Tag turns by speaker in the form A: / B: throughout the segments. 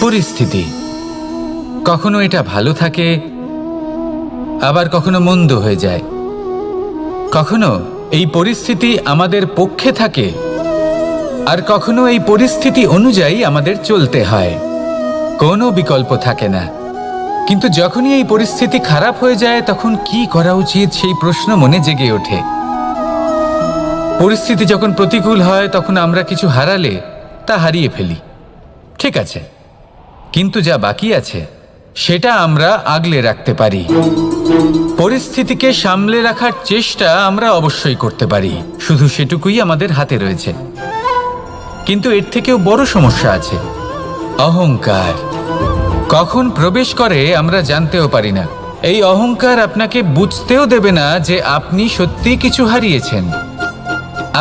A: পরিস্থিতি কখনো এটা ভালো থাকে, আবার কখনো মন্দ হয়ে যায়। কখনো এই পরিস্থিতি আমাদের পক্ষে থাকে, আর কখনো এই পরিস্থিতি অনুযায়ী আমাদের চলতে হয়। কোনো বিকল্প থাকে না। কিন্তু যখনই এই পরিস্থিতি খারাপ হয়ে যায়, তখন কি করা উচিত সেই প্রশ্ন মনে জেগে ওঠে। পরিস্থিতি যখন প্রতিকূল হয়, তখন আমরা কিছু হারালে তা হারিয়ে ফেলি, ঠিক আছে, কিন্তু যা বাকি আছে সেটা আমরা আগলে রাখতে পারি। পরিস্থিতিকে সামলে রাখার চেষ্টা আমরা অবশ্যই করতে পারি, শুধু সেটুকুই আমাদের হাতে রয়েছে। কিন্তু এর থেকেও বড় সমস্যা আছে, অহংকার। কখন প্রবেশ করে আমরা জানতেও পারি না। এই অহংকার আপনাকে বুঝতেও দেবে না যে আপনি সত্যি কিছু হারিয়েছেন।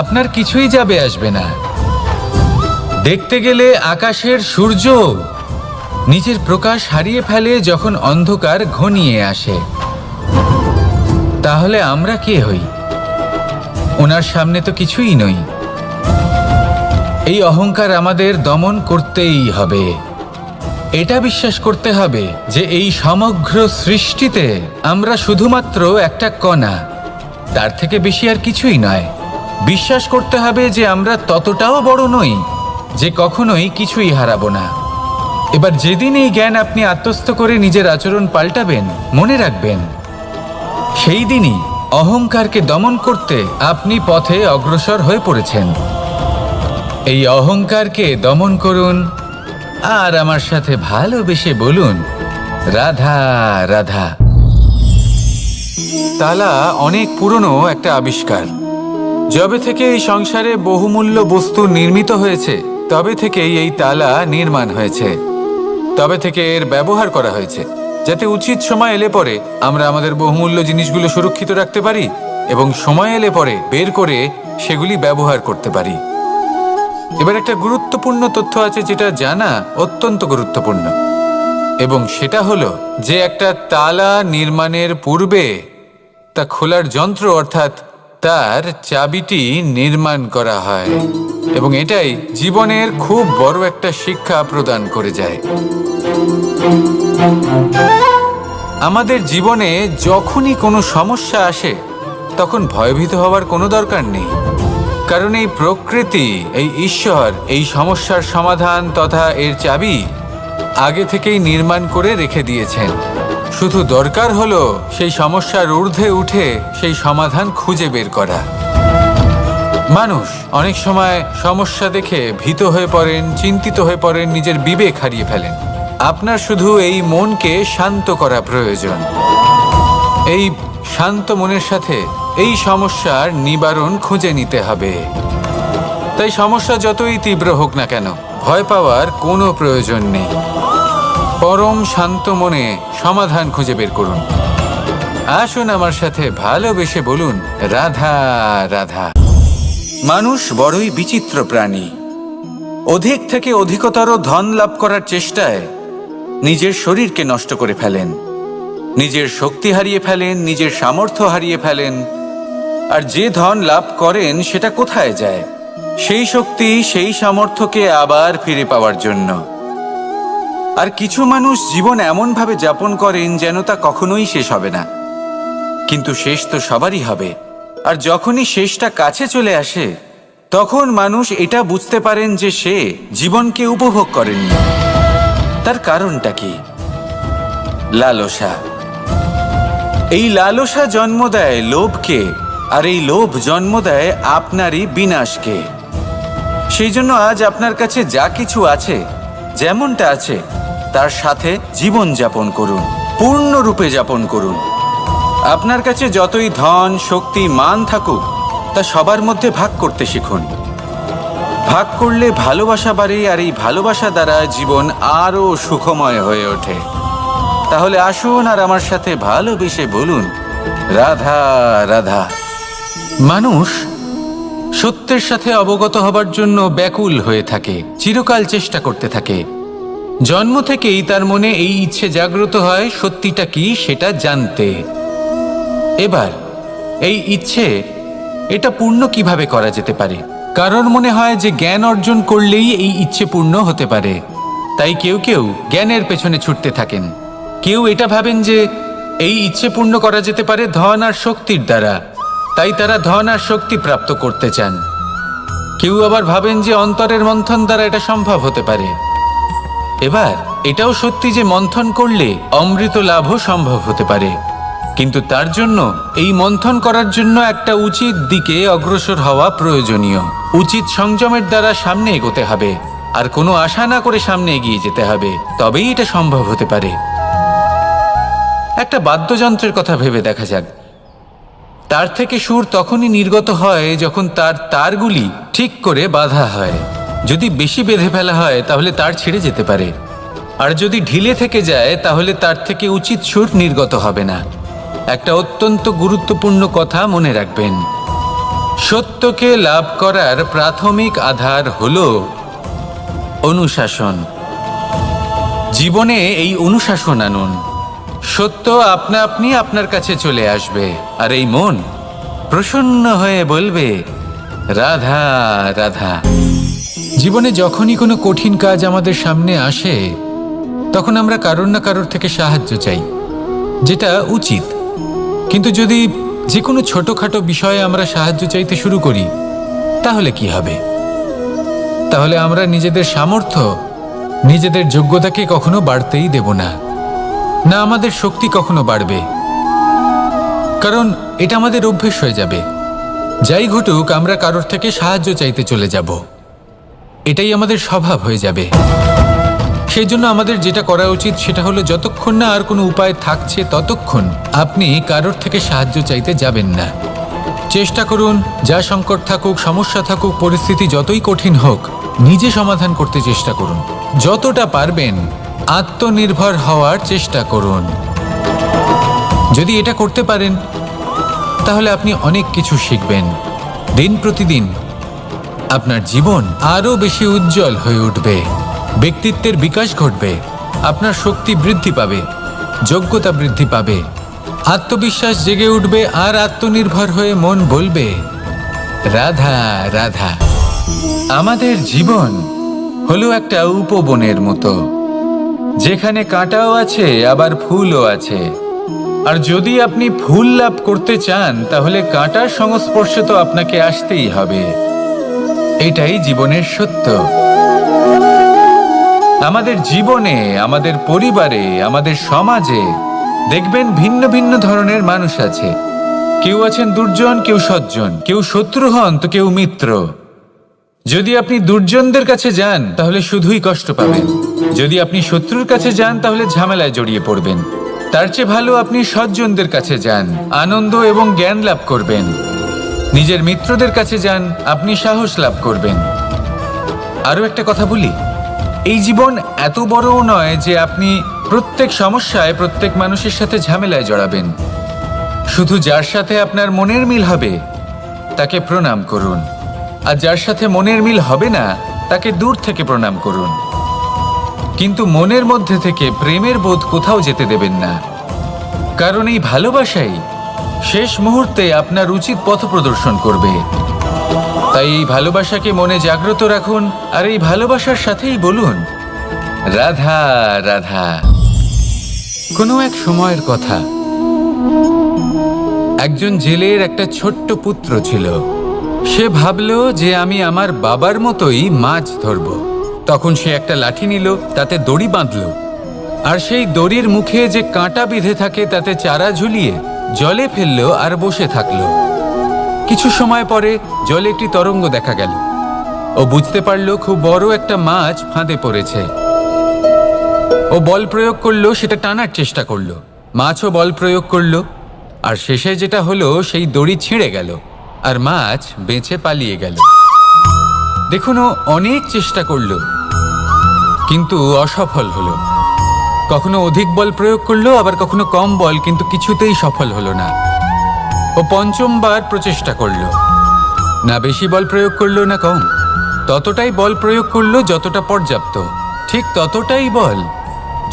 A: আপনার কিছুই যাবে আসবে না। দেখতে গেলে আকাশের সূর্য নিজের প্রকাশ হারিয়ে ফেলে যখন অন্ধকার ঘনিয়ে আসে। তাহলে আমরা কে হই? ওনার সামনে তো কিছুই নই। এই অহংকার আমাদের দমন করতেই হবে। এটা বিশ্বাস করতে হবে যে এই সমগ্র সৃষ্টিতে আমরা শুধুমাত্র একটা কণা, তার থেকে বেশি আর কিছুই নয়। বিশ্বাস করতে হবে যে আমরা ততটাও বড় নই যে কখনোই কিছুই হারাবো না। এবার যেদিন এই জ্ঞান আপনি আত্মস্থ করে নিজের আচরণ পাল্টাবেন, মনে রাখবেন সেই দিনই অহংকারকে দমন করতে আপনি পথে অগ্রসর হয়ে পড়েছেন। এই অহংকারকে দমন করুন আর আমার সাথে ভালোবেসে বলুন, রাধা রাধা। তালা অনেক পুরনো একটা আবিষ্কার। যবে থেকে এই সংসারে বহুমূল্য বস্তু নির্মিত হয়েছে, তবে থেকেই এই তালা নির্মাণ হয়েছে। তবে থেকে এর ব্যবহার করা হয়েছে, যাতে উচিত সময় এলে পরে আমরা আমাদের বহুমূল্য জিনিসগুলো সুরক্ষিত রাখতে পারি এবং সময় এলে পরে বের করে সেগুলি ব্যবহার করতে পারি। এবার একটা গুরুত্বপূর্ণ তথ্য আছে যেটা জানা অত্যন্ত গুরুত্বপূর্ণ, এবং সেটা হলো যে একটা তালা নির্মাণের পূর্বে তা খোলার যন্ত্র অর্থাৎ তার চাবিটি নির্মাণ করা হয়, এবং এটাই জীবনের খুব বড় একটা শিক্ষা প্রদান করে যায়। আমাদের জীবনে যখনই কোনো সমস্যা আসে, তখন ভয়ভীত হওয়ার কোনো দরকার নেই, কারণ এই প্রকৃতি, এই ঈশ্বর এই সমস্যার সমাধান তথা এর চাবি আগে থেকেই নির্মাণ করে রেখে দিয়েছেন। শুধু দরকার হলো সেই সমস্যার ঊর্ধ্বে উঠে সেই সমাধান খুঁজে বের করা। মানুষ অনেক সময় সমস্যা দেখে ভীত হয়ে পড়েন, চিন্তিত হয়ে পড়েন, নিজের বিবেক হারিয়ে ফেলেন। আপনার শুধু এই মনকে শান্ত করা প্রয়োজন। এই শান্ত মনের সাথে এই সমস্যার নিবারণ খুঁজে নিতে হবে। তাই সমস্যা যতই তীব্র হোক না কেন, ভয় পাওয়ার কোনো প্রয়োজন নেই। পরম শান্ত মনে সমাধান খুঁজে বের করুন। আসুন আমার সাথে ভালোবেসে বলুন, রাধা রাধা। মানুষ বড়ই বিচিত্র প্রাণী। অধিক থেকে অধিকতর ধন লাভ করার চেষ্টায় নিজের শরীরকে নষ্ট করে ফেলেন, নিজের শক্তি হারিয়ে ফেলেন, নিজের সামর্থ্য হারিয়ে ফেলেন। আর যে ধন লাভ করেন সেটা কোথায় যায়? সেই শক্তি, সেই সামর্থ্যকে আবার ফিরে পাওয়ার জন্য। আর কিছু মানুষ জীবন এমনভাবে যাপন করেন যেন তা কখনোই শেষ হবে না, কিন্তু শেষ তো সবারই হবে। আর যখনই শেষটা কাছে চলে আসে, তখন মানুষ এটা বুঝতে পারেন যে সে জীবনকে উপভোগ করেননি। তার কারণটা কি? লালসা। এই লালসা জন্ম দেয় লোভকে, আর এই লোভ জন্ম দেয় আপনারই বিনাশকে। সেই জন্য আজ আপনার কাছে যা কিছু আছে, যেমনটা আছে তার সাথে জীবন যাপন করুন, পূর্ণরূপে যাপন করুন। আপনার কাছে যতই ধন, শক্তি, মান থাকুক, তা সবার মধ্যে ভাগ করতে শিখুন। ভাগ করলে ভালোবাসা বাড়ে, আর এই ভালোবাসা দ্বারা জীবন আরও সুখময় হয়ে ওঠে। তাহলে আসুন আর আমার সাথে ভালোবেসে বলুন, রাধা রাধা। মানুষ সত্যের সাথে অবগত হবার জন্য ব্যাকুল হয়ে থাকে, চিরকাল চেষ্টা করতে থাকে। জন্ম থেকেই তার মনে এই ইচ্ছে জাগ্রত হয় সত্যিটা কি সেটা জানতে। এবার এই ইচ্ছে, এটা পূর্ণ কিভাবে করা যেতে পারে? কারণ মনে হয় যে জ্ঞান অর্জন করলেই এই ইচ্ছে পূর্ণ হতে পারে। তাই কেউ কেউ জ্ঞানের পেছনে ছুটতে থাকেন। কেউ এটা ভাবেন যে এই ইচ্ছে পূর্ণ করা যেতে পারে ধন আর শক্তির দ্বারা, তাই তারা ধন আর শক্তি প্রাপ্ত করতে চান। কেউ আবার ভাবেন যে অন্তরের মন্থন দ্বারা এটা সম্ভব হতে পারে। এবার এটাও সত্যি যে মন্থন করলে অমৃত লাভও সম্ভব হতে পারে, কিন্তু তার জন্য এই মন্থন করার জন্য একটা উচিত দিকে অগ্রসর হওয়া প্রয়োজনীয়। উচিত সংযমের দ্বারা সামনে এগোতে হবে, আর কোনো আশা না করে সামনে এগিয়ে যেতে হবে, তবেই এটা সম্ভব হতে পারে। একটা বাদ্যযন্ত্রের কথা ভেবে দেখা যাক। তার থেকে সুর তখনই নির্গত হয় যখন তার তারগুলি ঠিক করে বাঁধা হয়। যদি বেশি বেঁধে ফেলা হয় তাহলে তার ছিঁড়ে যেতে পারে, আর যদি ঢিলে থেকে যায় তাহলে তার থেকে উচিত সুর নির্গত হবে না। একটা অত্যন্ত গুরুত্বপূর্ণ কথা মনে রাখবেন, সত্যকে লাভ করার প্রাথমিক আধার হল অনুশাসন। জীবনে এই অনুশাসন আনুন, সত্য আপনা আপনি আপনার কাছে চলে আসবে, আর এই মন প্রসন্ন হয়ে বলবে রাধা রাধা। জীবনে যখনই কোনো কঠিন কাজ আমাদের সামনে আসে তখন আমরা কারোর না কারোর থেকে সাহায্য চাই, যেটা উচিত। কিন্তু যদি যে কোনো ছোটখাটো বিষয়ে আমরা সাহায্য চাইতে শুরু করি তাহলে কি হবে? তাহলে আমরা নিজেদের সামর্থ্য, নিজেদের যোগ্যতাকে কখনো বাড়তেই দেব না, না আমাদের শক্তি কখনো বাড়বে, কারণ এটা আমাদের অভ্যেস হয়ে যাবে। যাই ঘটুক আমরা কারোর থেকে সাহায্য চাইতে চলে যাব, এটাই আমাদের স্বভাব হয়ে যাবে। সেই জন্য আমাদের যেটা করা উচিত সেটা হলো যতক্ষণ না আর কোনো উপায় থাকছে ততক্ষণ আপনি কারোর থেকে সাহায্য চাইতে যাবেন না। চেষ্টা করুন, যা সংকট থাকুক, সমস্যা থাকুক, পরিস্থিতি যতই কঠিন হোক, নিজে সমাধান করতে চেষ্টা করুন। যতটা পারবেন আত্মনির্ভর হওয়ার চেষ্টা করুন। যদি এটা করতে পারেন তাহলে আপনি অনেক কিছু শিখবেন। দিন প্রতিদিন আপনার জীবন আরও বেশি উজ্জ্বল হয়ে উঠবে, ব্যক্তিত্বের বিকাশ ঘটবে, আপনার শক্তি বৃদ্ধি পাবে, যোগ্যতা বৃদ্ধি পাবে, আত্মবিশ্বাস জেগে উঠবে, আর আত্মনির্ভর হয়ে মন বলবে রাধা রাধা। আমাদের জীবন হলো একটা উপবনের মতো, যেখানে কাঁটাও আছে আবার ফুলও আছে। আর যদি আপনি ফুল লাভ করতে চান তাহলে কাঁটার সংস্পর্শে তো আপনাকে আসতেই হবে। এটাই জীবনের সত্য। আমাদের জীবনে, আমাদের পরিবারে, আমাদের সমাজে দেখবেন ভিন্ন ভিন্ন ধরনের মানুষ আছে। কেউ আছেন দুর্জন, কেউ সজ্জন, কেউ শত্রু হন তো কেউ মিত্র। যদি আপনি দুর্জনদের কাছে যান তাহলে শুধুই কষ্ট পাবেন, যদি আপনি শত্রুর কাছে যান তাহলে ঝামেলায় জড়িয়ে পড়বেন। তার চেয়ে ভালো আপনি সজ্জনদের কাছে যান, আনন্দ এবং জ্ঞান লাভ করবেন। নিজের মিত্রদের কাছে যান, আপনি সাহস লাভ করবেন। আরও একটা কথা বলি, এই জীবন এত বড়ও নয় যে আপনি প্রত্যেক সমস্যায় প্রত্যেক মানুষের সাথে ঝামেলায় জড়াবেন। শুধু যার সাথে আপনার মনের মিল হবে তাকে প্রণাম করুন, আর যার সাথে মনের মিল হবে না তাকে দূর থেকে প্রণাম করুন। কিন্তু মনের মধ্যে থেকে প্রেমের বোধ কোথাও যেতে দেবেন না, কারণ এই ভালোবাসাই শেষ মুহূর্তে আপনার উচিত পথ প্রদর্শন করবে। তাই এই ভালোবাসাকে মনে জাগ্রত রাখুন, আর এই ভালোবাসার সাথেই বলুন রাধা রাধা। কোনো এক সময়ের কথা, একজন জেলের একটা ছোট্ট পুত্র ছিল। সে ভাবল যে আমি আমার বাবার মতোই মাছ ধরব। তখন সে একটা লাঠি নিল, তাতে দড়ি বাঁধল, আর সেই দড়ির মুখে যে কাঁটা বিঁধে থাকে তাতে চারা ঝুলিয়ে জলে ফেলল আর বসে থাকলো। কিছু সময় পরে জলে একটি তরঙ্গ দেখা গেল। ও বুঝতে পারল খুব বড় একটা মাছ ফাঁদে পড়েছে। ও বল প্রয়োগ করলো, সেটা টানার চেষ্টা করলো, মাছও বল প্রয়োগ করলো, আর শেষে যেটা হলো সেই দড়ি ছিঁড়ে গেল আর মাছ বেঁচে পালিয়ে গেল। দেখুন, ও অনেক চেষ্টা করলো কিন্তু অসফল হলো। কখনো অধিক বল প্রয়োগ করলো, আবার কখনো কম বল, কিন্তু কিছুতেই সফল হলো না। ও পঞ্চমবার প্রচেষ্টা করলো, না বেশি বল প্রয়োগ করলো না কম, ততটাই বল প্রয়োগ করলো যতটা পর্যাপ্ত, ঠিক ততটাই বল,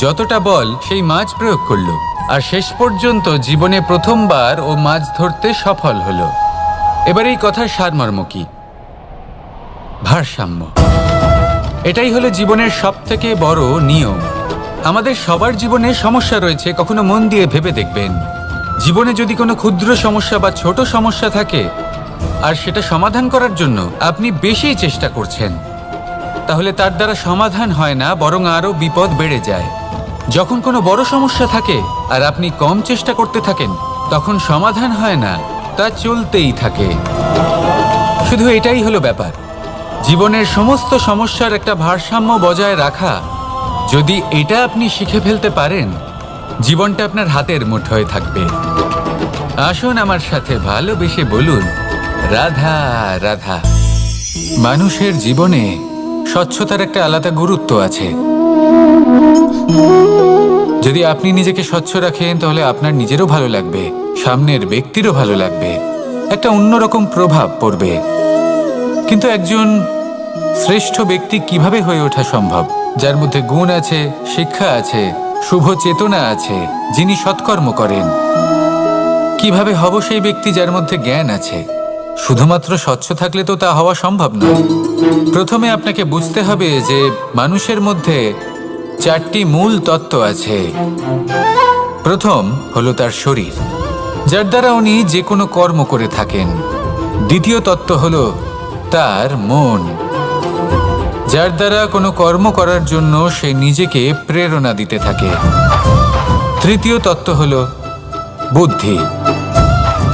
A: যতটা বল সেই মাছ প্রয়োগ করলো। আর শেষ পর্যন্ত জীবনে প্রথমবার ও মাছ ধরতে সফল হলো। এবার এই কথার সারমর্ম কি? ভারসাম্য। এটাই হলো জীবনের সবথেকে বড় নিয়ম। আমাদের সবার জীবনে সমস্যা রয়েছে, কখনো মন দিয়ে ভেবে দেখবেন। জীবনে যদি কোনো ক্ষুদ্র সমস্যা বা ছোট সমস্যা থাকে আর সেটা সমাধান করার জন্য আপনি বেশি চেষ্টা করছেন, তাহলে তার দ্বারা সমাধান হয় না, বরং আরও বিপদ বেড়ে যায়। যখন কোনো বড় সমস্যা থাকে আর আপনি কম চেষ্টা করতে থাকেন, তখন সমাধান হয় না, তা চলতেই থাকে। শুধু এটাই হলো ব্যাপার। জীবনের সমস্ত সমস্যার একটা ভারসাম্য বজায় রাখা, যদি এটা আপনি শিখে ফেলতে পারেন, জীবনটা আপনার হাতের মুঠোয় থাকবে। আসুন আমার সাথে ভালোবেসে বলুন, রাধা রাধা। মানুষের জীবনে স্বচ্ছতার একটা আলাদা গুরুত্ব আছে। যদি আপনি নিজেকে স্বচ্ছ রাখেন, তাহলে আপনার নিজেরও ভালো লাগবে, সামনের ব্যক্তিরও ভালো লাগবে, একটা অন্যরকম প্রভাব পড়বে। কিন্তু একজন শ্রেষ্ঠ ব্যক্তি কিভাবে হয়ে ওঠা সম্ভব? যার মধ্যে গুণ আছে, শিক্ষা আছে, শুভ চেতনা আছে, যিনি সৎকর্ম করেন। কিভাবে হব সেই ব্যক্তি যার মধ্যে জ্ঞান আছে? শুধুমাত্র স্বচ্ছ থাকলে তো তা হওয়া সম্ভব নয়। প্রথমে আপনাকে বুঝতে হবে যে মানুষের মধ্যে 4টি মূল তত্ত্ব আছে। প্রথম হলো তার শরীর, যার দ্বারা উনি যে কোনো কর্ম করে থাকেন। দ্বিতীয় তত্ত্ব হলো তার মন, যার দ্বারা কোনো কর্ম করার জন্য সে নিজেকে প্রেরণা দিতে থাকে। তৃতীয় তত্ত্ব হলো বুদ্ধি,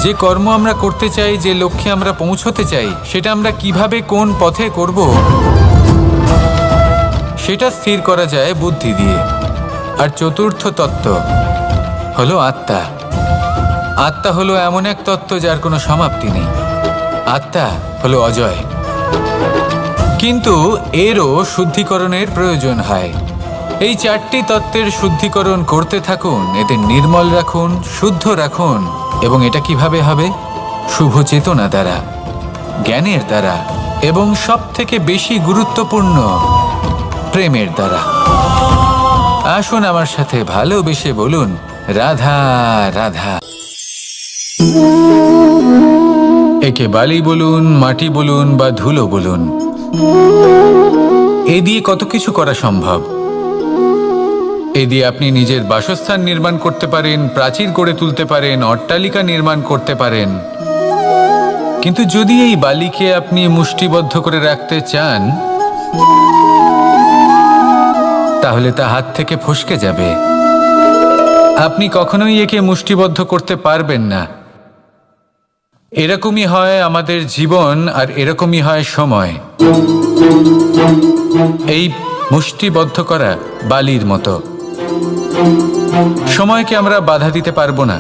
A: যে কর্ম আমরা করতে চাই, যে লক্ষ্যে আমরা পৌঁছতে চাই, সেটা আমরা কিভাবে কোন পথে করব, সেটা স্থির করা যায় বুদ্ধি দিয়ে। আর চতুর্থ তত্ত্ব হলো আত্মা। আত্মা হলো এমন এক তত্ত্ব যার কোনো সমাপ্তি নেই। আত্মা হলো অজয়। কিন্তু এরও শুদ্ধিকরণের প্রয়োজন হয়। এই 4টি তত্ত্বের শুদ্ধিকরণ করতে থাকুন, এদের নির্মল রাখুন, শুদ্ধ রাখুন। এবং এটা কিভাবে হবে? শুভ চেতনা দ্বারা, জ্ঞানের দ্বারা, এবং সবথেকে বেশি গুরুত্বপূর্ণ প্রেমের দ্বারা। আসুন আমার সাথে ভালোবেসে বলুন, রাধা রাধা। একে বালি বলুন, মাটি বলুন বা ধুলো বলুন, এ দিয়ে কত কিছু করা সম্ভব। এ দিয়ে আপনি নিজের বাসস্থান নির্মাণ করতে পারেন, প্রাচীর গড়ে তুলতে পারেন, অট্টালিকা নির্মাণ করতে পারেন। কিন্তু যদি এই বালিকে আপনি মুষ্টিবদ্ধ করে রাখতে চান, তাহলে তা হাত থেকে ফসকে যাবে। আপনি কখনোই একে মুষ্টিবদ্ধ করতে পারবেন না। এরকমই হয় আমাদের জীবন, আর এরকমই হয় সময়। এই মুষ্টিবদ্ধ করা বালির মতো। সময়কে আমরা বাধা দিতে পারবো না,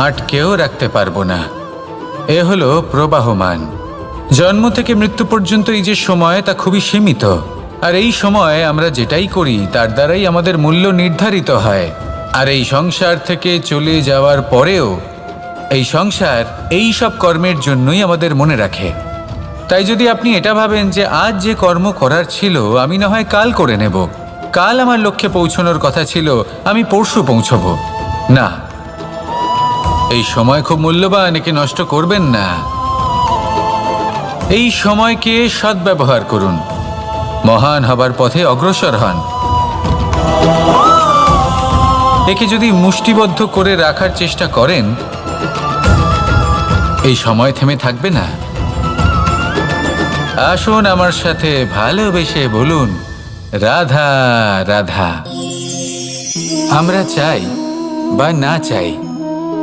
A: আটকেও রাখতে পারবো না। এ হলো প্রবাহমান। জন্ম থেকে মৃত্যু পর্যন্ত এই যে সময়, তা খুবই সীমিত। আর এই সময় আমরা যেটাই করি তার দ্বারাই আমাদের মূল্য নির্ধারিত হয়। আর এই সংসার থেকে চলে যাওয়ার পরেও এই সংসার এই সব কর্মের জন্যই আমাদের মনে রাখে। তাই যদি আপনি এটা ভাবেন যে আজ যে কর্ম করার ছিল আমি না হয় কাল করে নেব, কাল আমার লক্ষ্যে পৌঁছানোর কথা ছিল আমি পরশু পৌঁছব, না, এই সময় খুব মূল্যবান, একে নষ্ট করবেন না। এই সময়কে সদ্ব্যবহার করুন, মহান হবার পথে অগ্রসর হন। একে যদি মুষ্টিবদ্ধ করে রাখার চেষ্টা করেন, এই সময় থেমে থাকবে না। আসুন আমার সাথে ভালোবেসে বলুন, রাধা রাধা। আমরা চাই বা না চাই,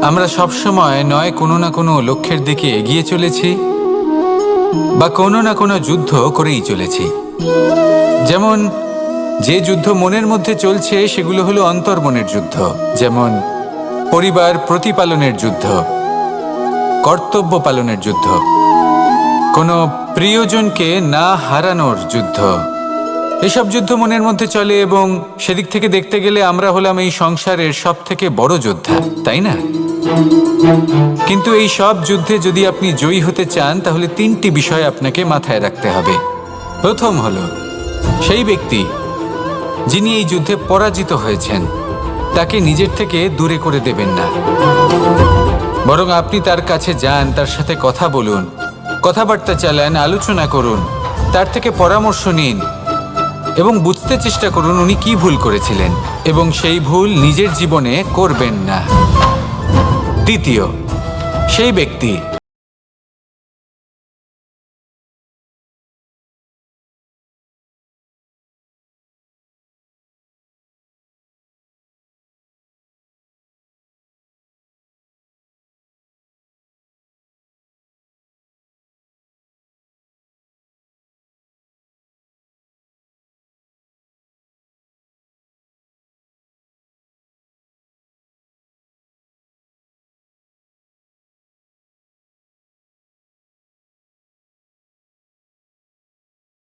A: আমরা সবসময় নয় কোনো না কোনো লক্ষ্যের দিকে এগিয়ে চলেছি বা কোনো না কোনো যুদ্ধ করেই চলেছি। যেমন যে যুদ্ধ মনের মধ্যে চলছে সেগুলো হলো অন্তর্মনের যুদ্ধ। যেমন পরিবার প্রতিপালনের যুদ্ধ, কর্তব্য পালনের যুদ্ধ, কোনো প্রিয়জনকে না হারানোর যুদ্ধ। এসব যুদ্ধ মনের মধ্যে চলে এবং সেদিক থেকে দেখতে গেলে আমরা হলাম এই সংসারের সব থেকে বড় যোদ্ধা, তাই না? কিন্তু এই সব যুদ্ধে যদি আপনি জয়ী হতে চান, তাহলে 3টি বিষয় আপনাকে মাথায় রাখতে হবে। প্রথম হলো সেই ব্যক্তি যিনি এই যুদ্ধে পরাজিত হয়েছেন তাকে নিজের থেকে দূরে করে দেবেন না, বরং আপনি তার কাছে যান, তার সাথে কথা বলুন, কথাবার্তা চালান, আলোচনা করুন, তার থেকে পরামর্শ নিন এবং বুঝতে চেষ্টা করুন উনি কি ভুল করেছিলেন এবং সেই ভুল নিজের জীবনে করবেন না। দ্বিতীয়, সেই ব্যক্তি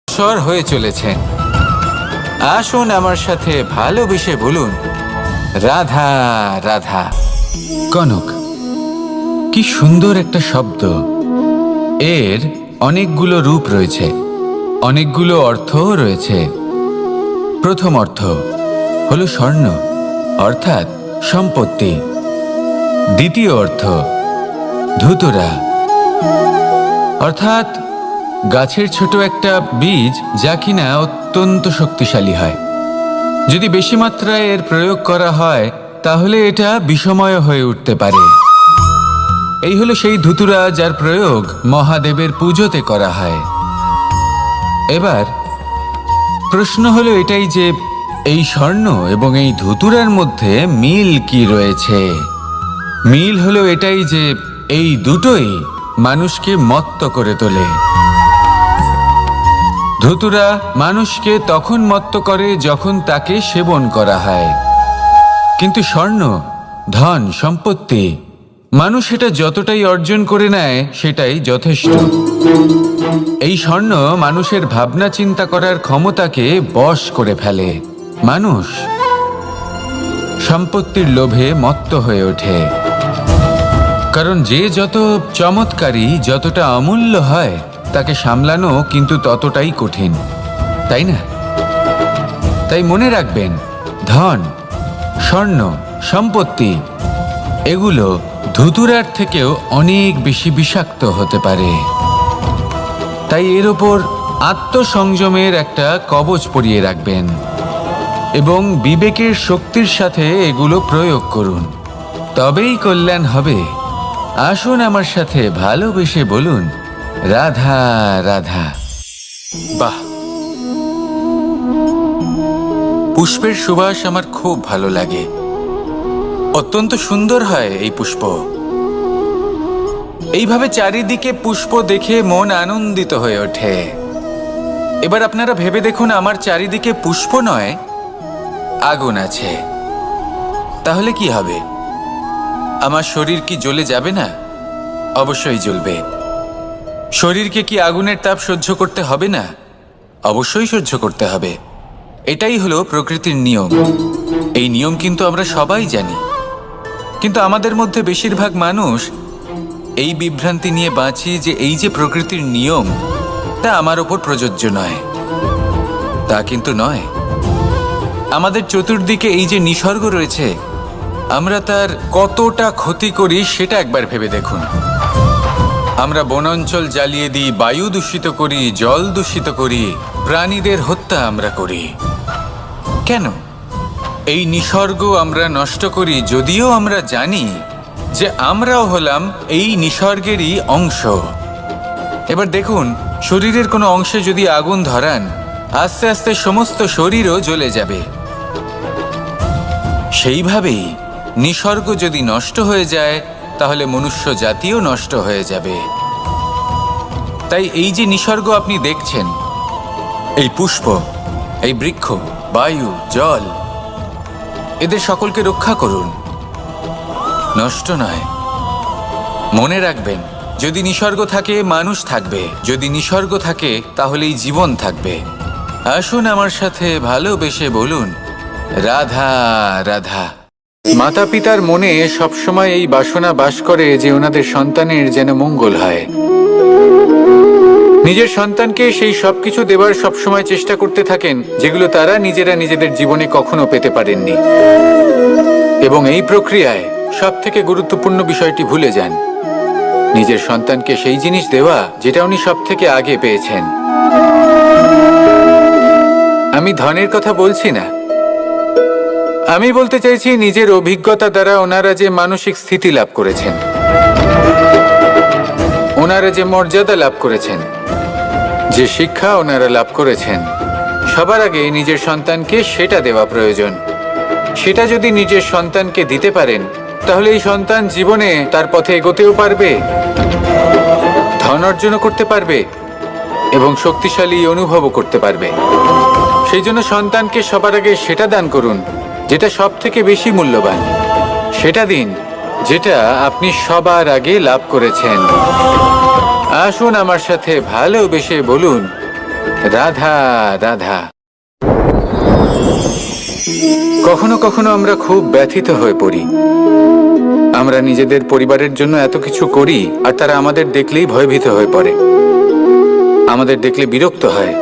A: স্বর হয়ে চলেছেন। আসুন আমার সাথে ভালোবেসে বলুন, রাধা রাধা। কনক, কি সুন্দর একটা শব্দ। এর অনেকগুলো রূপ রয়েছে, অনেকগুলো অর্থও রয়েছে। প্রথম অর্থ হলো স্বর্ণ, অর্থাৎ সম্পত্তি। দ্বিতীয় অর্থ ধুতুরা, অর্থাৎ গাছের ছোট একটা বীজ যা কিনা অত্যন্ত শক্তিশালী হয়। যদি বেশি মাত্রায় এর প্রয়োগ করা হয় তাহলে এটা বিষময় হয়ে উঠতে পারে। এই হলো সেই ধুতুরা যার প্রয়োগ মহাদেবের পুজোতে করা হয়। এবার প্রশ্ন হলো এটাই যে এই স্বর্ণ এবং এই ধুতুরার মধ্যে মিল কি রয়েছে। মিল হলো এটাই যে এই দুটোই মানুষকে মত্ত করে তোলে। ধুতুরা মানুষকে তখন মত্ত করে যখন তাকে সেবন করা হয়, কিন্তু স্বর্ণ, ধন, সম্পত্তি, মানুষ এটা যতটাই অর্জন করে নেয় সেটাই যথেষ্ট। এই স্বর্ণ মানুষের ভাবনা চিন্তা করার ক্ষমতাকে বশ করে ফেলে। মানুষ সম্পত্তির লোভে মত্ত হয়ে ওঠে, কারণ যে যত চমৎকারী, যতটা অমূল্য হয় তাকে সামলানো কিন্তু ততটাই কঠিন, তাই না? তাই মনে রাখবেন, ধন, স্বর্ণ, সম্পত্তি এগুলো ধুতুরার থেকেও অনেক বেশি বিষাক্ত হতে পারে। তাই এর ওপর আত্মসংযমের একটা কবচ পরিয়ে রাখবেন এবং বিবেকের শক্তির সাথে এগুলো প্রয়োগ করুন, তবেই কল্যাণ হবে। আসুন আমার সাথে ভালোবেসে বলুন, রাধা রাধা। বাহ, পুষ্পের সুবাস আমার খুব ভালো লাগে। অত্যন্ত সুন্দর হয় এই পুষ্প। এইভাবে চারিদিকে পুষ্প দেখে মন আনন্দিত হয়ে ওঠে। এবার আপনারা ভেবে দেখুন, আমার চারিদিকে পুষ্প নয়, আগুন আছে। তাহলে কি হবে? আমার শরীর কি জ্বলে যাবে না? অবশ্যই জ্বলবে। শরীরকে কি আগুনের তাপ সহ্য করতে হবে না? অবশ্যই সহ্য করতে হবে। এটাই হলো প্রকৃতির নিয়ম। এই নিয়ম কিন্তু আমরা সবাই জানি, কিন্তু আমাদের মধ্যে বেশিরভাগ মানুষ এই বিভ্রান্তি নিয়ে বাঁচি যে এই যে প্রকৃতির নিয়ম তা আমার ওপর প্রযোজ্য নয়। তা কিন্তু নয়। আমাদের চতুর্দিকে এই যে নিসর্গ রয়েছে, আমরা তার কতটা ক্ষতি করি সেটা একবার ভেবে দেখুন। আমরা বনাঞ্চল জ্বালিয়ে দিই, বায়ু দূষিত করি, জল দূষিত করি, প্রাণীদের হত্যা আমরা করি। কেন? এই নিসর্গ আমরা নষ্ট করি, যদিও আমরা জানি যে আমরাও হলাম এই নিসর্গেরই অংশ। এবার দেখুন, শরীরের কোনো অংশে যদি আগুন ধরান, আস্তে আস্তে সমস্ত শরীরও জ্বলে যাবে। সেইভাবেই নিসর্গ যদি নষ্ট হয়ে যায় তাহলে মনুষ্য জাতিও নষ্ট হয়ে যাবে। তাই এই যে নিসর্গ আপনি দেখছেন, এই পুষ্প, এই বৃক্ষ, বায়ু, জল, এদের সকলকে রক্ষা করুন, নষ্ট নয়। মনে রাখবেন, যদি নিসর্গ থাকে মানুষ থাকবে, যদি নিসর্গ থাকে তাহলেই জীবন থাকবে। আসুন আমার সাথে ভালোবেসে বলুন, রাধা রাধা। মাতা পিতার মনে সবসময় এই বাসনা বাস করে যে ওনাদের সন্তানের যেন মঙ্গল হয়। নিজের সন্তানকে সেই সবকিছু দেবার সবসময় চেষ্টা করতে থাকেন যেগুলো তারা নিজেরা নিজেদের জীবনে কখনো পেতে পারেননি। এবং এই প্রক্রিয়ায় সব থেকে গুরুত্বপূর্ণ বিষয়টি ভুলে যান, নিজের সন্তানকে সেই জিনিস দেওয়া যেটা উনি সব থেকে আগে পেয়েছেন। আমি ধনের কথা বলছি না, আমি বলতে চাইছি নিজের অভিজ্ঞতা দ্বারা ওনারা যে মানসিক স্থিতি লাভ করেছেন, ওনারা যে মর্যাদা লাভ করেছেন, যে শিক্ষা ওনারা লাভ করেছেন, সবার আগে নিজের সন্তানকে সেটা দেওয়া প্রয়োজন। সেটা যদি নিজের সন্তানকে দিতে পারেন, তাহলে এই সন্তান জীবনে তার পথে এগোতেও পারবে, ধন অর্জনও করতে পারবে এবং শক্তিশালী অনুভবও করতে পারবে। সেই জন্য সন্তানকে সবার আগে সেটা দান করুন যেটা সব থেকে বেশি মূল্যবান। সেটা দিন যেটা আপনি সবার আগে লাভ করেছেন। আসুন আমার সাথে ভালোবেসে বলুন, রাধা রাধা। কখনো কখনো আমরা খুব ব্যথিত হয়ে পড়ি। আমরা নিজেদের পরিবারের জন্য এত কিছু করি আর তারা আমাদের দেখলেই ভয়ভীত হয়ে পড়ে, আমাদের দেখলে বিরক্ত হয়।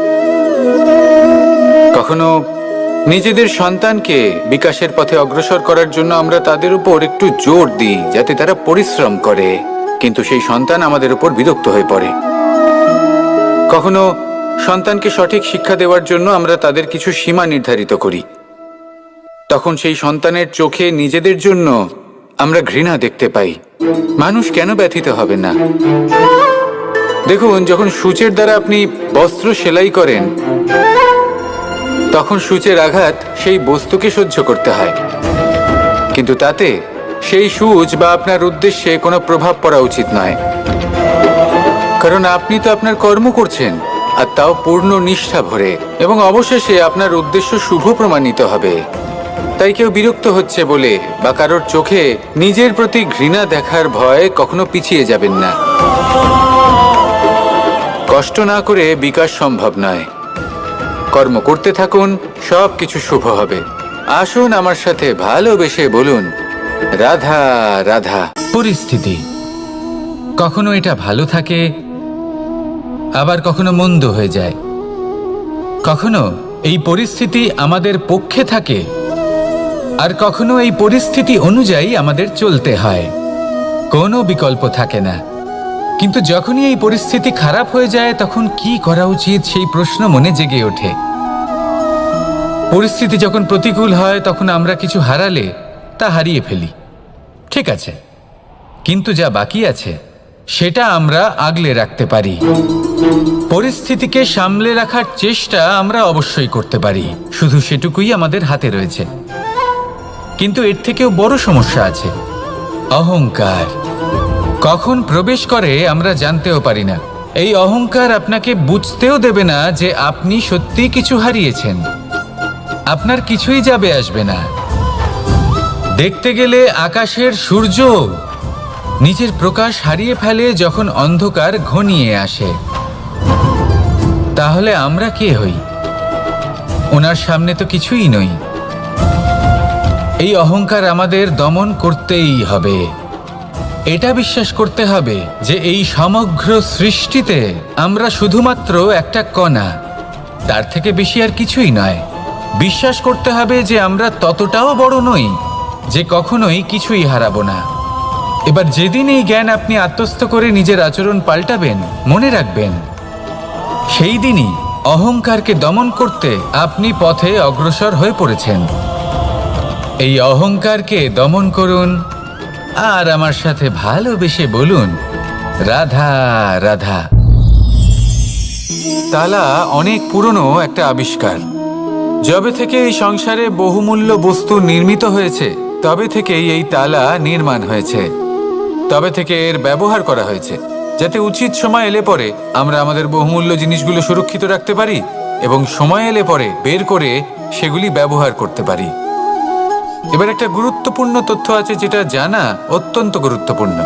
A: কখনো নিজেদের সন্তানকে বিকাশের পথে অগ্রসর করার জন্য আমরা তাদের উপর একটু জোর দিই যাতে তারা পরিশ্রম করে, কিন্তু সেই সন্তান আমাদের উপর বিরক্ত হয়ে পড়ে। কখনো সন্তানকে সঠিক শিক্ষা দেওয়ার জন্য আমরা তাদের কিছু সীমা নির্ধারিত করি, তখন সেই সন্তানের চোখে নিজেদের জন্য আমরা ঘৃণা দেখতে পাই। মানুষ কেন ব্যথিত হবে না? দেখুন, যখন সূচের দ্বারা আপনি বস্ত্র সেলাই করেন, তখন সূচের আঘাত সেই বস্তুকে সহ্য করতে হয়, কিন্তু তাতে সেই সূচ বা আপনার উদ্দেশ্যে কোনো প্রভাব পড়া উচিত নয়, কারণ আপনি তো আপনার কর্ম করছেন, আর তাও পূর্ণ নিষ্ঠা ভরে, এবং অবশেষে আপনার উদ্দেশ্য শুভ প্রমাণিত হবে। তাই কেউ বিরক্ত হচ্ছে বলে বা কারোর চোখে নিজের প্রতি ঘৃণা দেখার ভয় কখনো পিছিয়ে যাবেন না। কষ্ট না করে বিকাশ সম্ভব নয়। কর্ম করতে থাকুন, সব কিছু শুভ হবে। আসুন আমার সাথে ভালোবেসে বলুন, রাধা রাধা। পরিস্থিতি কখনো এটা ভালো থাকে, আবার কখনো মন্দ হয়ে যায়। কখনো এই পরিস্থিতি আমাদের পক্ষে থাকে, আর কখনো এই পরিস্থিতি অনুযায়ী আমাদের চলতে হয়। কোনো বিকল্প থাকে না। কিন্তু যখনই এই পরিস্থিতি খারাপ হয়ে যায়, তখন কি করা উচিত সেই প্রশ্ন মনে জেগে ওঠে। পরিস্থিতি যখন প্রতিকূল হয়, তখন আমরা কিছু হারালে তা হারিয়ে ফেলি, ঠিক আছে, কিন্তু যা বাকি আছে সেটা আমরা আগলে রাখতে পারি। পরিস্থিতিকে সামলে রাখার চেষ্টা আমরা অবশ্যই করতে পারি, শুধু সেটুকুই আমাদের হাতে রয়েছে। কিন্তু এর থেকেও বড় সমস্যা আছে, অহংকার। কখন প্রবেশ করে আমরা জানতেও পারি না। এই অহংকার আপনাকে বুঝতেও দেবে না যে আপনি সত্যি কিছু হারিয়েছেন। আপনার কিছুই যাবে আসবে না। দেখতে গেলে আকাশের সূর্য নিজের প্রকাশ হারিয়ে ফেলে যখন অন্ধকার ঘনিয়ে আসে। তাহলে আমরা কে হই? ওনার সামনে তো কিছুই নই। এই অহংকার আমাদের দমন করতেই হবে। এটা বিশ্বাস করতে হবে যে এই সমগ্র সৃষ্টিতে আমরা শুধুমাত্র একটা কণা, তার থেকে বেশি আর কিছুই নয়। বিশ্বাস করতে হবে যে আমরা ততটাও বড় নই যে কখনোই কিছুই হারাবো না। এবার যেদিন এই জ্ঞান আপনি আত্মস্থ করে নিজের আচরণ পাল্টাবেন, মনে রাখবেন সেই দিনই অহংকারকে দমন করতে আপনি পথে অগ্রসর হয়ে পড়েছেন। এই অহংকারকে দমন করুন আর আমার সাথে ভালোবেসে বলুন, রাধা রাধা। তালা অনেক পুরনো একটা আবিষ্কার। যবে থেকে এই সংসারে বহুমূল্য বস্তু নির্মিত হয়েছে, তবে থেকেই এই তালা নির্মাণ হয়েছে। তবে থেকে এর ব্যবহার করা হয়েছে, যাতে উচিত সময় এলে পরে আমরা আমাদের বহুমূল্য জিনিসগুলো সুরক্ষিত রাখতে পারি এবং সময় এলে পরে বের করে সেগুলি ব্যবহার করতে পারি। এবার একটা গুরুত্বপূর্ণ তথ্য আছে যেটা জানা অত্যন্ত গুরুত্বপূর্ণ,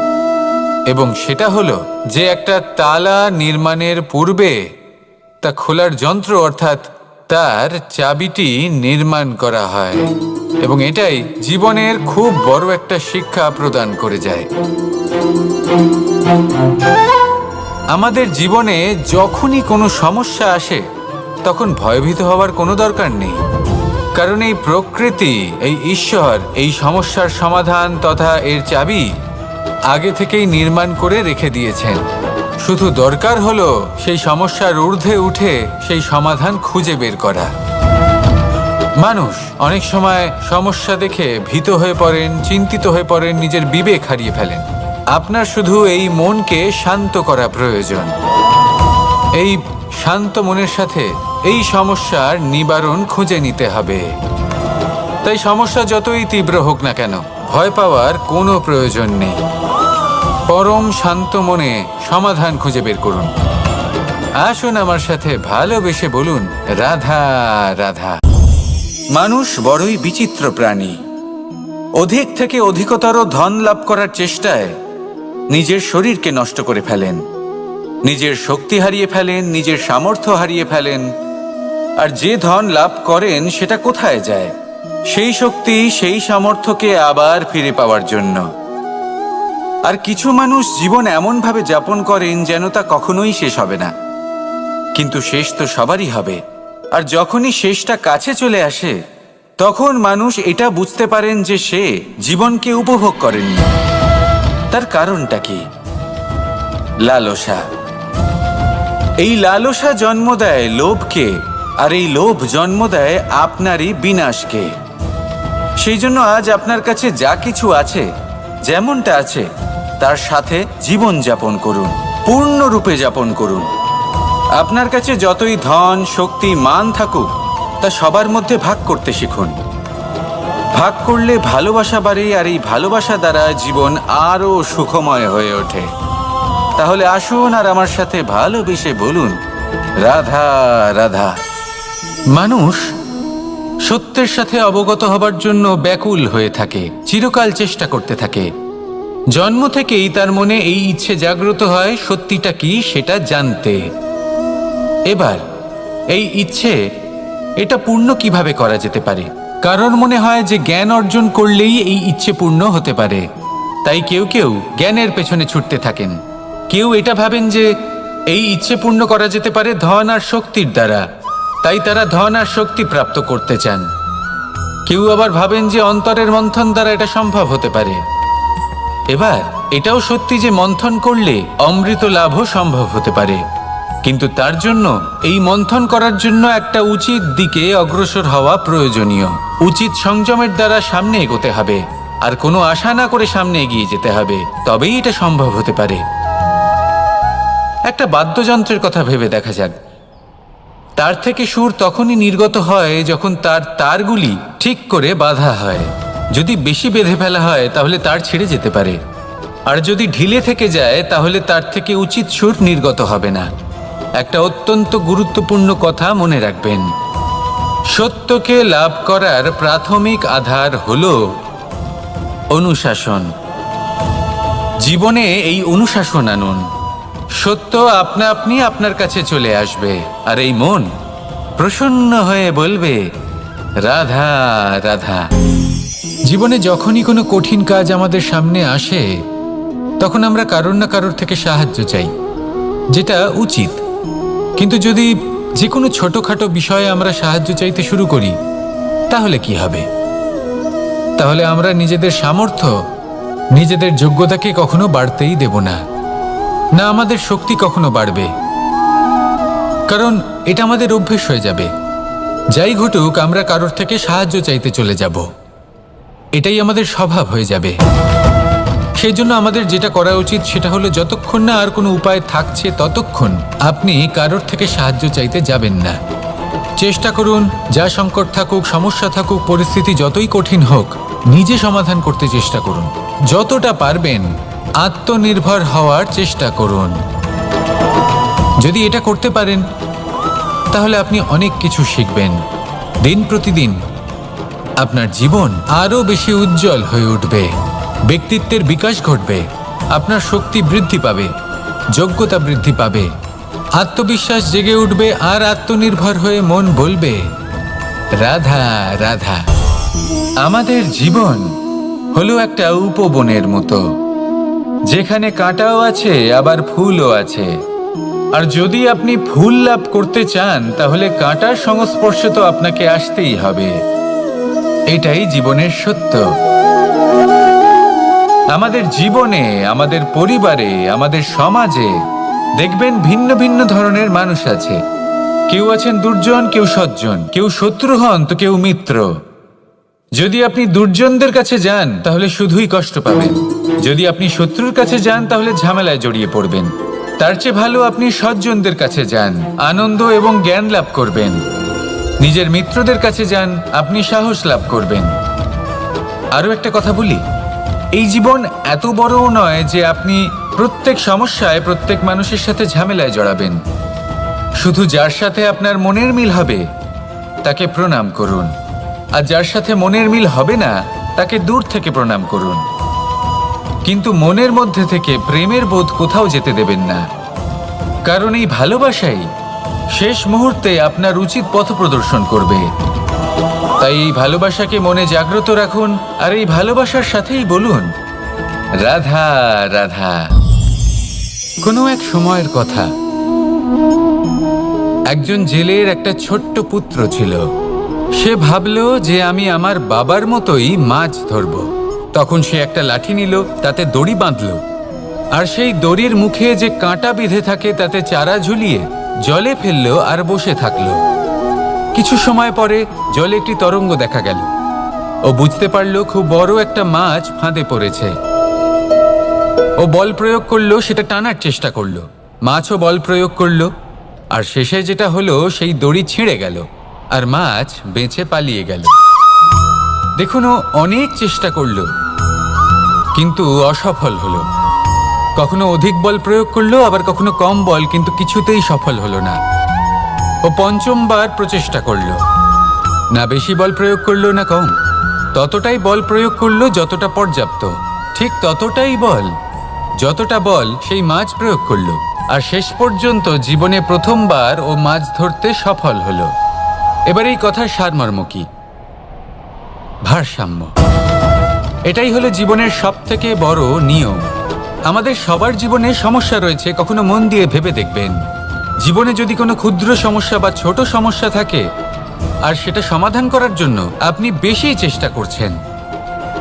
A: এবং সেটা হলো যে একটা তালা নির্মাণের পূর্বে তা খোলার যন্ত্র অর্থাৎ তার চাবিটি নির্মাণ করা হয়, এবং এটাই জীবনের খুব বড় একটা শিক্ষা প্রদান করে যায়। আমাদের জীবনে যখনই কোনো সমস্যা আসে, তখন ভয়ভীত হওয়ার কোনো দরকার নেই, কারণ এই প্রকৃতি, এই ঈশ্বর এই সমস্যার সমাধান তথা এর চাবি আগে থেকেই নির্মাণ করে রেখে দিয়েছেন। শুধু দরকার হলো সেই সমস্যার ঊর্ধ্বে উঠে সেই সমাধান খুঁজে বের করা। মানুষ অনেক সময় সমস্যা দেখে ভীত হয়ে পড়েন, চিন্তিত হয়ে পড়েন, নিজের বিবেক হারিয়ে ফেলেন। আপনার শুধু এই মনকে শান্ত করা প্রয়োজন। এই শান্ত মনের সাথে এই সমস্যার নিবারণ খুঁজে নিতে হবে। তাই সমস্যা যতই তীব্র হোক না কেন, ভয় পাওয়ার কোনো প্রয়োজন নেই। পরম শান্ত মনে সমাধান খুঁজে বের করুন। আসুন আমার সাথে ভালোবেসে বলুন, রাধা রাধা। মানুষ বড়ই বিচিত্র প্রাণী। অধিক থেকে অধিকতর ধন লাভ করার চেষ্টায় নিজের শরীরকে নষ্ট করে ফেলেন, নিজের শক্তি হারিয়ে ফেলেন, নিজের সামর্থ্য হারিয়ে ফেলেন। আর যে ধন লাভ করেন সেটা কোথায় যায়? সেই শক্তি, সেই সামর্থ্যকে আবার ফিরে পাওয়ার জন্য। আর কিছু মানুষ জীবন এমনভাবে যাপন করেন যেন তা কখনোই শেষ হবে না। কিন্তু শেষ তো সবারই হবে। আর যখনই শেষটা কাছে চলে আসে, তখন মানুষ এটা বুঝতে পারেন যে সে জীবনকে উপভোগ করেননি। তার কারণটা কি? লালসা। এই লালসা জন্ম দেয় লোভকে, আর এই লোভ জন্ম দেয় আপনারই বিনাশকে। সেই জন্য আজ আপনার কাছে যা কিছু আছে, যেমনটা আছে, তার সাথে জীবন যাপন করুন, পূর্ণরূপে যাপন করুন। আপনার কাছে যতই ধন, শক্তি, মান থাকুক, তা সবার মধ্যে ভাগ করতে শিখুন। ভাগ করলে ভালোবাসা বাড়ে, আর এই ভালোবাসা দ্বারা জীবন আরও সুখময় হয়ে ওঠে। তাহলে আসুন আর আমার সাথে ভালোবেসে বলুন, রাধা রাধা। মানুষ সত্যের সাথে অবগত হবার জন্য ব্যাকুল হয়ে থাকে, চিরকাল চেষ্টা করতে থাকে। জন্ম থেকেই তার মনে এই ইচ্ছে জাগ্রত হয় সত্যিটা কি সেটা জানতে। এবার এই ইচ্ছে, এটা পূর্ণ কিভাবে করা যেতে পারে? কারণ মনে হয় যে জ্ঞান অর্জন করলেই এই ইচ্ছে পূর্ণ হতে পারে। তাই কেউ কেউ জ্ঞানের পেছনে ছুটতে থাকেন। কেউ এটা ভাবেন যে এই ইচ্ছে পূর্ণ করা যেতে পারে ধন আর শক্তির দ্বারা, তাই তারা ধন আর শক্তি প্রাপ্ত করতে চান। কেউ আবার ভাবেন যে অন্তরের মন্থন দ্বারা এটা সম্ভব হতে পারে। এবার এটাও সত্যি যে মন্থন করলে অমৃত লাভও সম্ভব হতে পারে, কিন্তু তার জন্য এই মন্থন করার জন্য একটা উচিত দিকে অগ্রসর হওয়া প্রয়োজনীয়। উচিত সংযমের দ্বারা সামনে এগোতে হবে, আর কোনো আশা না করে সামনে এগিয়ে যেতে হবে, তবেই এটা সম্ভব হতে পারে। একটা বাদ্যযন্ত্রের কথা ভেবে দেখা যাক। তার থেকে সুর তখনই নির্গত হয় যখন তার তারগুলি ঠিক করে বাঁধা হয়। যদি বেশি বেঁধে ফেলা হয় তাহলে তার ছিঁড়ে যেতে পারে, আর যদি ঢিলে থেকে যায় তাহলে তার থেকে উচিত সুর নির্গত হবে না। একটা অত্যন্ত গুরুত্বপূর্ণ কথা মনে রাখবেন, সত্যকে লাভ করার প্রাথমিক আধার হল অনুশাসন। জীবনে এই অনুশাসন আনুন, সত্য আপনা আপনি আপনার কাছে চলে আসবে, আর এই মন প্রসন্ন হয়ে বলবে, রাধা রাধা। জীবনে যখনই কোনো কঠিন কাজ আমাদের সামনে আসে, তখন আমরা কারোর না কারোর থেকে সাহায্য চাই, যেটা উচিত। কিন্তু যদি যে কোনো ছোটখাটো বিষয়ে আমরা সাহায্য চাইতে শুরু করি, তাহলে কি হবে? তাহলে আমরা নিজেদের সামর্থ্য, নিজেদের যোগ্যতাকে কখনো বাড়তেই দেব না, না আমাদের শক্তি কখনো বাড়বে। কারণ এটা আমাদের অভ্যেস হয়ে যাবে। যাই ঘটুক, আমরা কারোর থেকে সাহায্য চাইতে চলে যাব, এটাই আমাদের স্বভাব হয়ে যাবে। সেই জন্য আমাদের যেটা করা উচিত সেটা হলো, যতক্ষণ না আর কোনো উপায় থাকছে ততক্ষণ আপনি কারোর থেকে সাহায্য চাইতে যাবেন না। চেষ্টা করুন, যা সংকট থাকুক, সমস্যা থাকুক, পরিস্থিতি যতই কঠিন হোক, নিজে সমাধান করতে চেষ্টা করুন। যতটা পারবেন আত্মনির্ভর হওয়ার চেষ্টা করুন। যদি এটা করতে পারেন তাহলে আপনি অনেক কিছু শিখবেন। দিন প্রতিদিন আপনার জীবন আরও বেশি উজ্জ্বল হয়ে উঠবে, ব্যক্তিত্বের বিকাশ ঘটবে, আপনার শক্তি বৃদ্ধি পাবে, যোগ্যতা বৃদ্ধি পাবে, আত্মবিশ্বাস জেগে উঠবে, আর আত্মনির্ভর হয়ে মন বলবে, রাধা রাধা। আমাদের জীবন হলো একটা উপবনের মতো, যেখানে কাঁটাও আছে আবার ফুলও আছে। আর যদি আপনি ফুল লাভ করতে চান তাহলে কাঁটার সংস্পর্শে তো আপনাকে আসতেই হবে। এটাই জীবনের সত্য। আমাদের জীবনে, আমাদের পরিবারে, আমাদের সমাজে দেখবেন ভিন্ন ভিন্ন ধরনের মানুষ আছে। কেউ আছেন দুর্জন, কেউ সজ্জন, কেউ শত্রু হন তো কেউ মিত্র। যদি আপনি দুর্জনদের কাছে যান তাহলে শুধুই কষ্ট পাবেন, যদি আপনি শত্রুর কাছে যান তাহলে ঝামেলায় জড়িয়ে পড়বেন। তার চেয়ে ভালো আপনি সজ্জনদের কাছে যান, আনন্দ এবং জ্ঞান লাভ করবেন। নিজের মিত্রদের কাছে যান, আপনি সাহস লাভ করবেন। আরও একটা কথা বলি, এই জীবন এত বড়ও নয় যে আপনি প্রত্যেক সমস্যায় প্রত্যেক মানুষের সাথে ঝামেলায় জড়াবেন। শুধু যার সাথে আপনার মনের মিল হবে তাকে প্রণাম করুন, আর যার সাথে মনের মিল হবে না তাকে দূর থেকে প্রণাম করুন। কিন্তু মনের মধ্যে থেকে প্রেমের বোধ কোথাও যেতে দেবেন না, কারণ এই ভালোবাসাই শেষ মুহূর্তে আপনার উচিত পথ প্রদর্শন করবে। তাই এই ভালোবাসাকে মনে জাগ্রত রাখুন, আর এই ভালোবাসার সাথেই বলুন রাধা রাধা। কোনো এক সময়ের কথা, একজন জেলের একটা ছোট্ট পুত্র ছিল। সে ভাবল যে আমি আমার বাবার মতোই মাছ ধরব। তখন সে একটা লাঠি নিল, তাতে দড়ি বাঁধল, আর সেই দড়ির মুখে যে কাঁটা বিঁধে থাকে তাতে চারা ঝুলিয়ে জলে ফেললো আর বসে থাকলো। কিছু সময় পরে জলে একটি তরঙ্গ দেখা গেল। ও বুঝতে পারল খুব বড় একটা মাছ ফাঁদে পড়েছে। ও বল প্রয়োগ করলো, সেটা টানার চেষ্টা করলো। মাছও বল প্রয়োগ করলো, আর শেষে যেটা হলো সেই দড়ি ছিঁড়ে গেল আর মাছ বেঁচে পালিয়ে গেল। দেখুন, ও অনেক চেষ্টা করলো কিন্তু অসফল হলো। কখনো অধিক বল প্রয়োগ করলো, আবার কখনো কম বল, কিন্তু কিছুতেই সফল হলো না। ও পঞ্চমবার প্রচেষ্টা করলো, না বেশি বল প্রয়োগ করলো না কম, ততটাই বল প্রয়োগ করলো যতটা পর্যাপ্ত, ঠিক ততটাই বল, যতটা বল সেই মাছ প্রয়োগ করলো। আর শেষ পর্যন্ত জীবনে প্রথমবার ও মাছ ধরতে সফল হলো। এবার এই কথার সারমর্ম কি? ভারসাম্য। এটাই হলো জীবনের সবথেকে বড় নিয়ম। আমাদের সবার জীবনে সমস্যা রয়েছে, কখনো মন দিয়ে ভেবে দেখবেন। জীবনে যদি কোনো ক্ষুদ্র সমস্যা বা ছোট সমস্যা থাকে আর সেটা সমাধান করার জন্য আপনি বেশি চেষ্টা করছেন,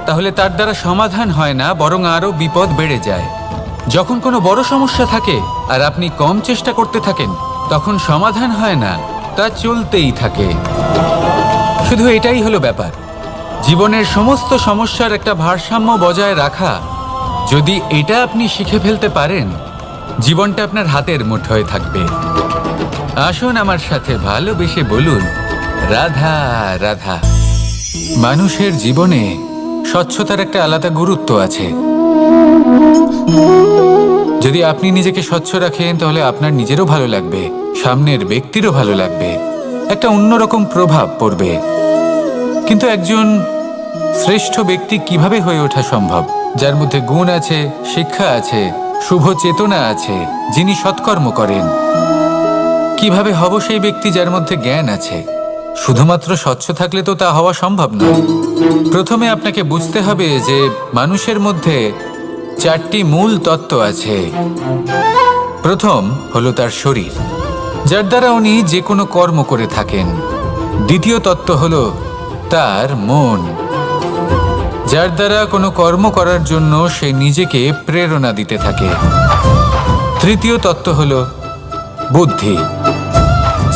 A: তাহলে তার দ্বারা সমাধান হয় না, বরং আরও বিপদ বেড়ে যায়। যখন কোনো বড় সমস্যা থাকে আর আপনি কম চেষ্টা করতে থাকেন, তখন সমাধান হয় না, তা চলতেই থাকে। শুধু এটাই হলো ব্যাপার। জীবনের সমস্ত সমস্যার একটা ভারসাম্য বজায় রাখা, যদি এটা আপনি শিখে ফেলতে পারেন, জীবনটা আপনার হাতের মুঠোয় থাকবে। আসুন আমার সাথে ভালোবেসে বলুন রাধা রাধা। মানুষের জীবনে স্বচ্ছতার একটা আলাদা গুরুত্ব আছে। যদি আপনি নিজেকে স্বচ্ছ রাখেন তাহলে আপনার নিজেরও ভালো লাগবে, সামনের ব্যক্তিরও ভালো লাগবে, একটা অন্যরকম প্রভাব পড়বে। কিন্তু একজন শ্রেষ্ঠ ব্যক্তি কিভাবে হয়ে ওঠা সম্ভব? যার মধ্যে গুণ আছে, শিক্ষা আছে, শুভ চেতনা আছে, যিনি সৎকর্ম করেন। কিভাবে হব সেই ব্যক্তি যার মধ্যে জ্ঞান আছে? শুধুমাত্র স্বচ্ছ থাকলে তো তা হওয়া সম্ভব নয়। প্রথমে আপনাকে বুঝতে হবে যে মানুষের মধ্যে 4টি মূল তত্ত্ব আছে। প্রথম হলো তার শরীর, যার দ্বারা উনি যে কোনো কর্ম করে থাকেন। দ্বিতীয় তত্ত্ব হলো তার মন, যার দ্বারা কোনো কর্ম করার জন্য সে নিজেকে প্রেরণা দিতে থাকে। তৃতীয় তত্ত্ব হলো বুদ্ধি,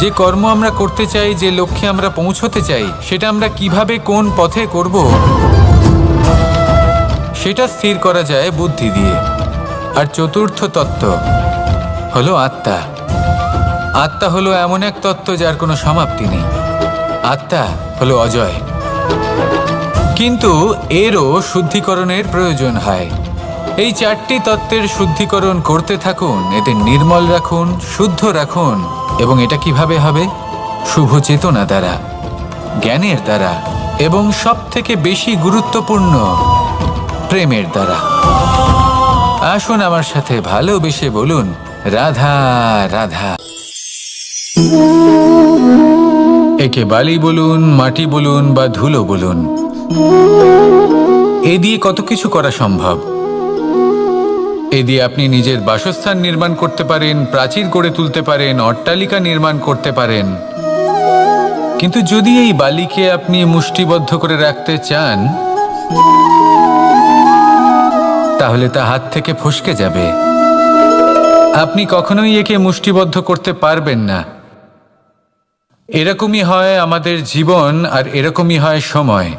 A: যে কর্ম আমরা করতে চাই, যে লক্ষ্যে আমরা পৌঁছতে চাই, সেটা আমরা কিভাবে কোন পথে করব সেটা স্থির করা যায় বুদ্ধি দিয়ে। আর চতুর্থ তত্ত্ব হলো আত্মা। আত্মা হলো এমন এক তত্ত্ব যার কোনো সমাপ্তি নেই। আত্মা হলো অজয়, কিন্তু এরও শুদ্ধিকরণের প্রয়োজন হয়। এই 4টি তত্ত্বের শুদ্ধিকরণ করতে থাকুন, এদের নির্মল রাখুন, শুদ্ধ রাখুন। এবং এটা কিভাবে হবে? শুভ চেতনা দ্বারা, জ্ঞানের দ্বারা, এবং সবথেকে বেশি গুরুত্বপূর্ণ প্রেমের দ্বারা। আসুন আমার সাথে ভালোবেসে বলুন রাধা রাধা। একে বালি বলুন, মাটি বলুন বা ধুলো বলুন, এ দিয়ে কত কিছু করা সম্ভব। এ দিয়ে আপনি নিজের বাসস্থান নির্মাণ করতে পারেন, প্রাচীর গড়ে তুলতে পারেন, অট্টালিকা নির্মাণ করতে পারেন। কিন্তু যদি এই বালিকে আপনি মুষ্টিবদ্ধ করে রাখতে চান, তাহলে তা হাত থেকে ফসকে যাবে। আপনি কখনোই একে মুষ্টিবদ্ধ করতে পারবেন না। এরকমই হয় আমাদের জীবন, আর এরকমই হয় সময়।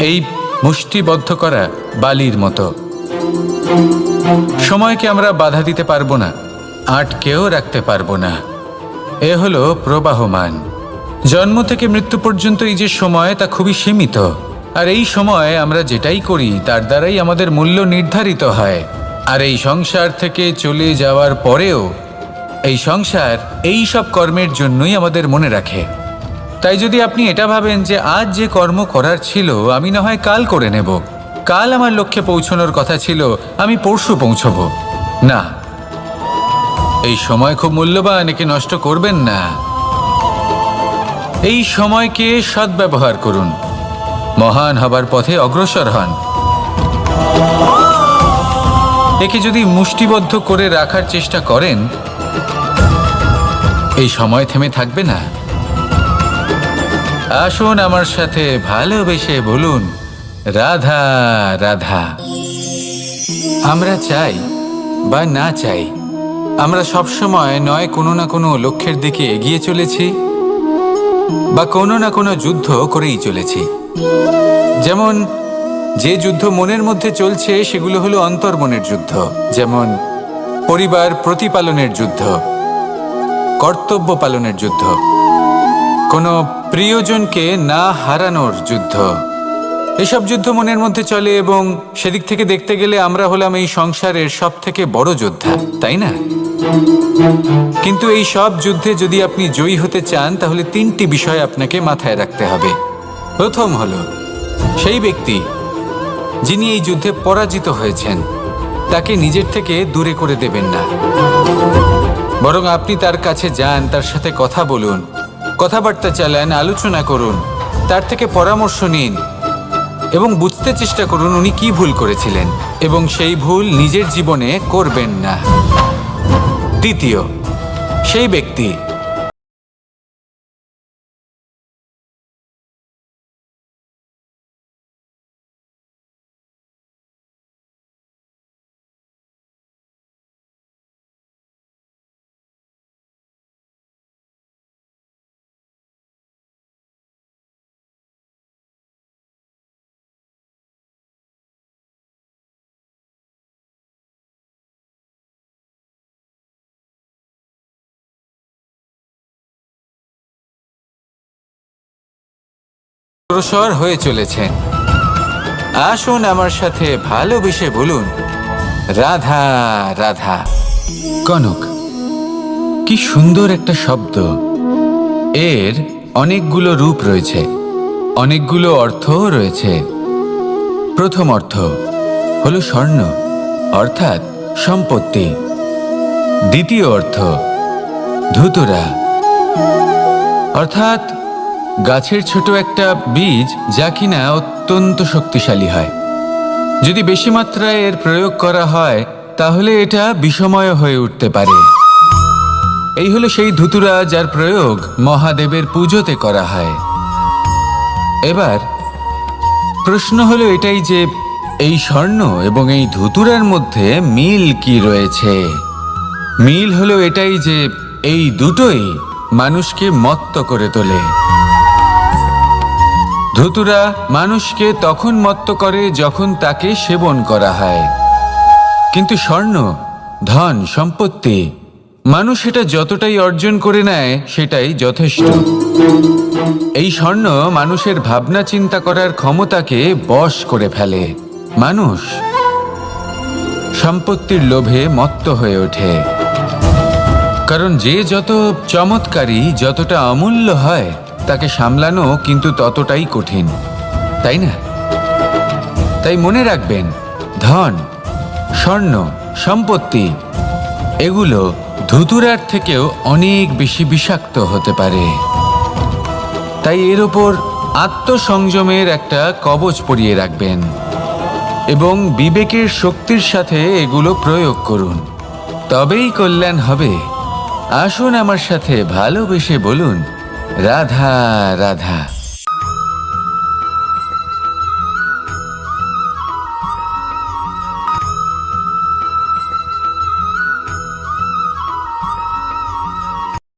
A: এই মুষ্টিবদ্ধ করা বালির মতো। সময়কে আমরা বাধা দিতে পারবো না, আটকেও রাখতে পারবো না। এ হলো প্রবাহমান। জন্ম থেকে মৃত্যু পর্যন্ত এই যে সময়, তা খুবই সীমিত। আর এই সময় আমরা যেটাই করি তার দ্বারাই আমাদের মূল্য নির্ধারিত হয়। আর এই সংসার থেকে চলে যাওয়ার পরেও এই সংসার এই সব কর্মের জন্যই আমাদের মনে রাখে। তাই যদি আপনি এটা ভাবেন যে আজ যে কর্ম করার ছিল আমি না হয় কাল করে নেব, কাল আমার লক্ষ্যে পৌঁছানোর কথা ছিল আমি পরশু পৌঁছবো, না, এই সময় খুব মূল্যবান, একে নষ্ট করবেন না। এই সময়কে সদ্ব্যবহার করুন, মহান হবার পথে অগ্রসর হন। একে যদি মুষ্টিবদ্ধ করে রাখার চেষ্টা করেন, এই সময় থেমে থাকবে না। আসুন আমার সাথে ভালোবেসে বলুন, রাধা রাধা। আমরা চাই বা না চাই, আমরা সবসময় নয় কোনো না কোনো লক্ষ্যের দিকে এগিয়ে চলেছি বা কোনো না কোনো যুদ্ধ করেই চলেছি। যেমন যে যুদ্ধ মনের মধ্যে চলছে সেগুলো হলো অন্তর্মনের যুদ্ধ, যেমন পরিবার প্রতিপালনের যুদ্ধ, কর্তব্য পালনের যুদ্ধ, কোনো প্রিয়জনকে না হারানোর যুদ্ধ। এসব যুদ্ধ মনের মধ্যে চলে এবং সেদিক থেকে দেখতে গেলে আমরা হলাম এই সংসারের সব থেকে বড় যোদ্ধা, তাই না? কিন্তু এই সব যুদ্ধে যদি আপনি জয়ী হতে চান তাহলে তিনটি বিষয় আপনাকে মাথায় রাখতে হবে। প্রথম হলো, সেই ব্যক্তি যিনি এই যুদ্ধে পরাজিত হয়েছেন তাকে নিজের থেকে দূরে করে দেবেন না, বরং আপনি তার কাছে যান, তার সাথে কথা বলুন, কথাবার্তা চালান, আলোচনা করুন, তার থেকে পরামর্শ নিন এবং বুঝতে চেষ্টা করুন উনি কি ভুল করেছিলেন এবং সেই ভুল নিজের জীবনে করবেন না। দ্বিতীয়, সেই ব্যক্তি অগ্রসর হয়ে চলেছেন। আসুন আমার সাথে ভালোবেসে বলুন, রাধা রাধা। কনক, কি সুন্দর একটা শব্দ। এর অনেকগুলো রূপ রয়েছে, অনেকগুলো অর্থও রয়েছে। প্রথম অর্থ হলো স্বর্ণ, অর্থাৎ সম্পত্তি। দ্বিতীয় অর্থ ধুতুরা, অর্থাৎ গাছের ছোট একটা বীজ যা কিনা অত্যন্ত শক্তিশালী হয়। যদি বেশি মাত্রায় এর প্রয়োগ করা হয় তাহলে এটা বিষময় হয়ে উঠতে পারে। এই হলো সেই ধুতুরা যার প্রয়োগ মহাদেবের পুজোতে করা হয়। এবার প্রশ্ন হলো এটাই যে এই স্বর্ণ এবং এই ধুতুরার মধ্যে মিল কি রয়েছে? মিল হলো এটাই যে এই দুটোই মানুষকে মত্ত করে তোলে। ধুতুরা মানুষকে তখন মত্ত করে যখন তাকে সেবন করা হয়, কিন্তু স্বর্ণ, ধন, সম্পত্তি, মানুষ এটা যতটাই অর্জন করে নেয় সেটাই যথেষ্ট। এই স্বর্ণ মানুষের ভাবনা চিন্তা করার ক্ষমতাকে বশ করে ফেলে। মানুষ সম্পত্তির লোভে মত্ত হয়ে ওঠে, কারণ যে যত চমৎকারী, যতটা অমূল্য হয় তাকে সামলানো কিন্তু ততটাই কঠিন, তাই না? তাই মনে রাখবেন, ধন, স্বর্ণ, সম্পত্তি এগুলো ধুতুরার থেকেও অনেক বেশি বিষাক্ত হতে পারে। তাই এর ওপর আত্মসংযমের একটা কবচ পরিয়ে রাখবেন এবং বিবেকের শক্তির সাথে এগুলো প্রয়োগ করুন, তবেই কল্যাণ হবে। আসুন আমার সাথে ভালোবেসে বলুন, রাধা রাধা।